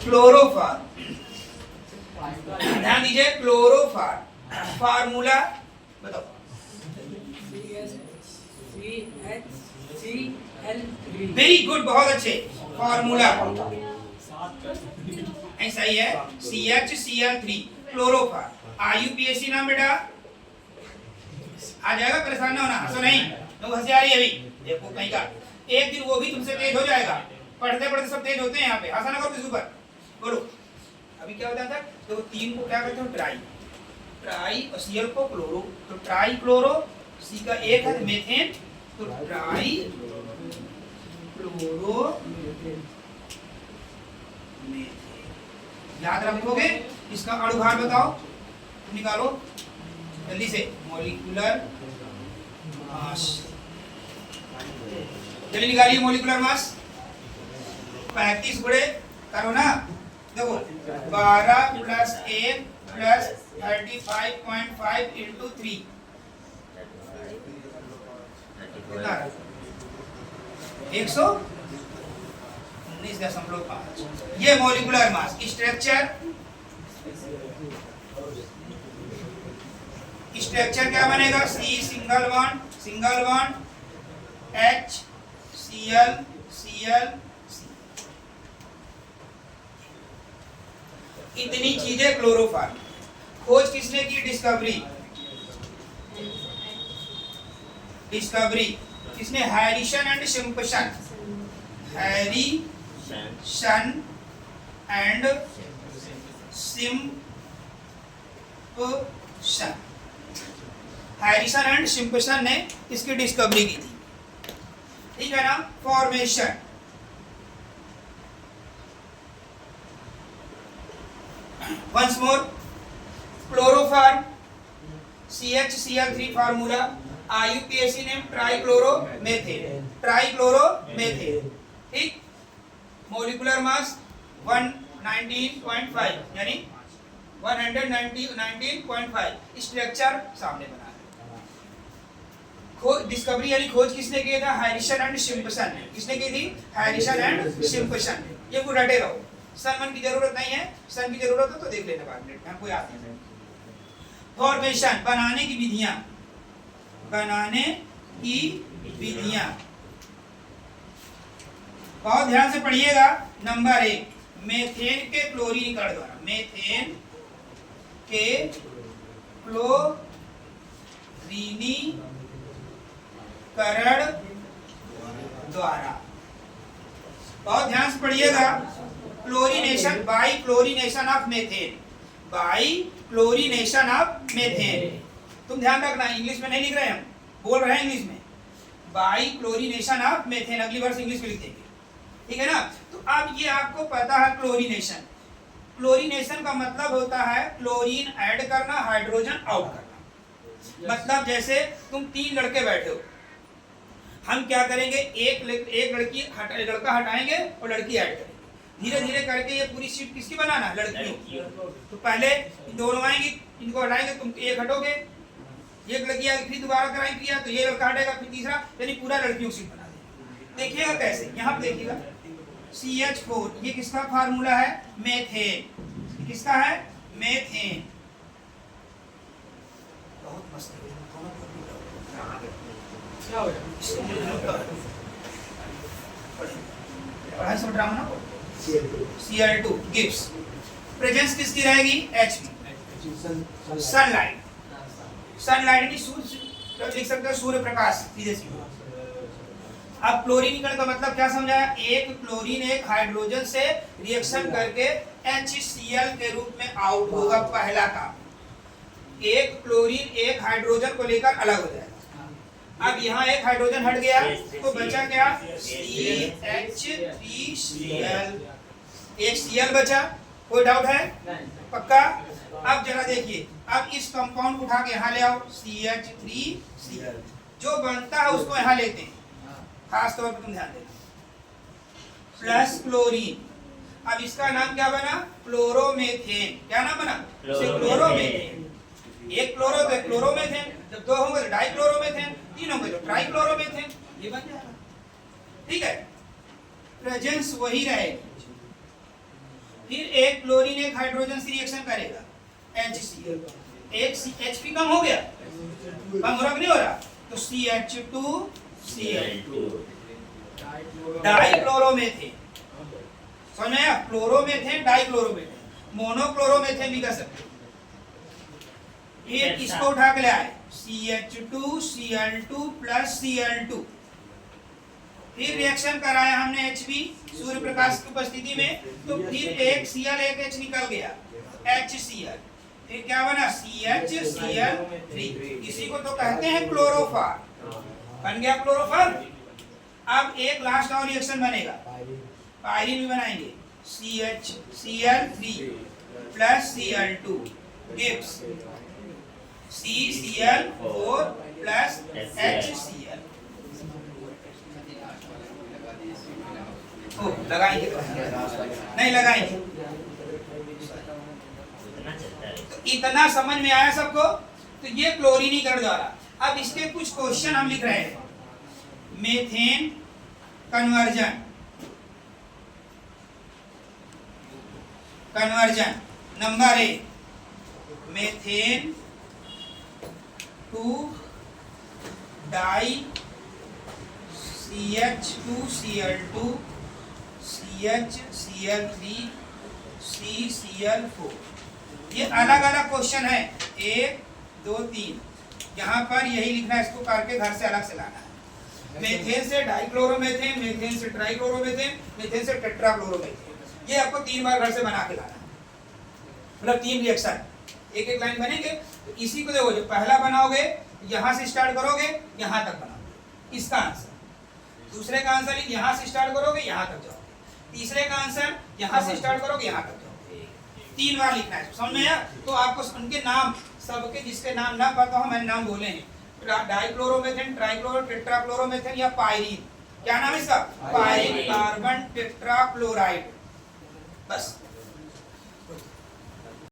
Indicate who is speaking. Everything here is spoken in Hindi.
Speaker 1: क्लोरोफार, ध्यान दीजिए क्लोरोफार फार्मूला बताओ। वेरी गुड, बहुत अच्छे। फार्मूला ऐसा ही है, CHCl3 क्लोरोफार। IUPAC नाम बेटा आ जाएगा, परेशान ना होना, हंसो नहीं, लोग हंसी आ रही है अभी, देखो कहीं का एक दिन वो भी तुमसे तेज हो जाएगा। पढ़ते पढ़ते सब तेज होते हैं यहाँ पे, हंसा ना करो किसी ऊपर। बोलो अभी क्या होता था, तो तीन को क्या करते हो, ट्राई, ट्राई और Cl को क्लोरो, तो ट्राई क्लोरो, C का एक है मेथेन, तो ट्राई क्लोरो मेथेन। याद रखोगे। इसका अणुभार बताओ, निकालो जल्दी से, मॉलिक्यूलर मास जल्दी निकालिए। मॉलिक्यूलर मास 35 गुणे करो ना, देखो 12 प्लस 1 प्लस 35.5 इंटू 3 कितना, 119.5। ये मॉलिक्यूलर मास। स्ट्रक्चर, स्ट्रक्चर क्या बनेगा, C single bond H Cl Cl C। इतनी चीजें क्लोरोफार। खोज किसने की, डिस्कवरी किसने, Harrison and Simpson, Harrison and Simpson, Harrison and Simpson ने इसकी डिस्कवरी की थी, ठीक है ना। Formation, once more, chloroform CHCl3 formula, IUPAC name trichloromethane, ठीक। मॉलिक्यूलर मास 119.5 यानी 119.5। स्ट्रक्चर सामने बना है। खोज, डिस्कवरी यानी खोज किसने किया था, हैरिसन एंड सिम्पसन ने। किसने की थी, हैरिसन एंड सिम्पसन। ये को रटे रहो, सन मन की जरूरत नहीं है, सन की जरूरत हो तो देख लेना बाद में, हमको याद नहीं। फॉर्मेशन, बनाने की विधियां, बहुत ध्यान से पढ़िएगा। नंबर 1, मेथेन के क्लोरीनीकरण द्वारा, मेथेन के क्लोरीनीकरण द्वारा, बहुत ध्यान से पढ़िएगा। Chlorination, by chlorination of methane, by chlorination of methane. तुम ध्यान रखना, इंग्लिश में नहीं लिख रहे, हम बोल रहे हैं इंग्लिश में, बाई क्लोरीनेशन ऑफ मेथेन। अगली वर्ष इंग्लिश में लिख देंगे, ठीक है ना। तो अब ये आपको पता है क्लोरीनेशन, क्लोरीनेशन का मतलब होता है क्लोरीन ऐड करना, हाइड्रोजन आउट करना। मतलब जैसे तुम 3 लड़के बैठे हो, हम क्या करेंगे, एक लड़का हटाएंगे और लड़की ऐड करेंगे, धीरे धीरे करके ये पूरी सीट किसकी बनाना, लड़कियों। तो पहले दोनों आएंगी, इनको हटाएंगे, तुम एक हटोगे, एक लड़की आएगी, फिर दोबारा कराएंगे किया तो ये लड़का हटेगा, फिर तीसरा, यानी पूरा लड़कियों सीट बना देंगे। देखिएगा कैसे, यहाँ पे देखिएगा CH4, ये किसका फार्मूला है, मेथेन। किसका है, मेथेन। बहुत मस्त है, पढ़ाई सब ड्रामा ना। Cl2 गिव्स, प्रेजेंस किसकी रहेगी, H में। सनलाइट, सनलाइट की सूर्य लिख सकते हो, सूर्य प्रकाश सीधे सीधे। अब क्लोरीनीकरण का मतलब क्या समझाया, एक क्लोरीन एक हाइड्रोजन से रिएक्शन करके HCl के रूप में आउट होगा, पहला काम। एक क्लोरीन एक हाइड्रोजन को लेकर अलग हो जाएगा। अब यहाँ एक हाइड्रोजन हट गया तो बचा क्या, CH3Cl, एक Cl बचा, कोई डाउट है, पक्का। अब जरा देखिए, अब इस कंपाउंड को उठा के यहाँ ले आओ, CH3Cl, जो बनता है उसको यहाँ लेते हैं, खास तौर पर तुम ध्यान देना, प्लस क्लोरीन। अब इसका नाम क्या बना, क्लोरोमेथेन। क्या नाम बना, क्लोरोमेथेन। एक क्लोरो तो क्लोरोमेथेन, जब 2 होंगे तो डाइक्लोरोमेथेन, 3 होंगे तो ट्राइक्लोरोमेथेन, ये बन जाएगा, ठीक है। प्रेजेंस वही रहेगी। फिर एक क्लोरीन एक हाइड्रोजन से रिएक्शन करेगा, HCl, एक Hp कम हो गया, कम हो रहा कि नहीं हो रहा, तो CH2Cl2 डाइक्लोरोमेथेन। समझ में आया? क्लोरोमेथेन डाइक्लोरोमेथेन, मोनोक्लोरोमेथेन भी कर सकते। फिर इसको उठा के ले आए CH2Cl2 प्लस Cl2, फिर रिएक्शन कराया हमने Hb सूर्य प्रकाश की उपस्थिति में, तो फिर एक Cl एक H निकल गया, HCl, फिर क्या बना CHCl3। इसी को तो कहते हैं क्लोरोफॉर, बन गया क्लोरोफॉर। अब एक लास्ट और रिएक्शन बनेगा, पायरीन भी बनाएंगे, CHCl3 plus Cl2 gives CCl4 plus HCl। लगाएंगे नहीं लगाएंगे, तो इतना समझ में आया सबको? तो ये क्लोरीनीकरण द्वारा। अब इसके कुछ क्वेश्चन हम लिख रहे हैं। Methane conversion, number 1, methane to di CH2Cl2 CHCl3 CCl4। ये अलग अलग क्वेश्चन है, 1 2 3। यहाँ पर यही लिखना है, इसको करके घर से अलग से लाना है। मेथेन से डाइक्लोरोमेथेन, मेथेन से ट्राइक्लोरोमेथेन, मेथेन से टेट्राक्लोरोमेथेन। ये आपको 3 बार घर से बना के लाना है, मतलब 3 रिएक्शन, एक एक लाइन बनेंगे। तो इसी को देखो, जो पहला बनाओगे यहाँ से स्टार्ट करोगे यहाँ तक बनाओगे, इसका आंसर। दूसरे का आंसर यहाँ से स्टार्ट करोगे यहाँ तक जाओगे, तीसरे का आंसर यहाँ से स्टार्ट करोगे यहाँ तक जाओगे। 3 बार लिखना है, समझ में आया? तो आपको उनके नाम, सबके जिसके नाम ना पता हो, मैंने नाम बोले हैं, डाइक्लोरोमेथेन, ट्राइक्लोरो, टेट्राक्लोरोमेथेन या पायरीन। क्या नाम है इसका? Pyrene carbon tetrachloride. बस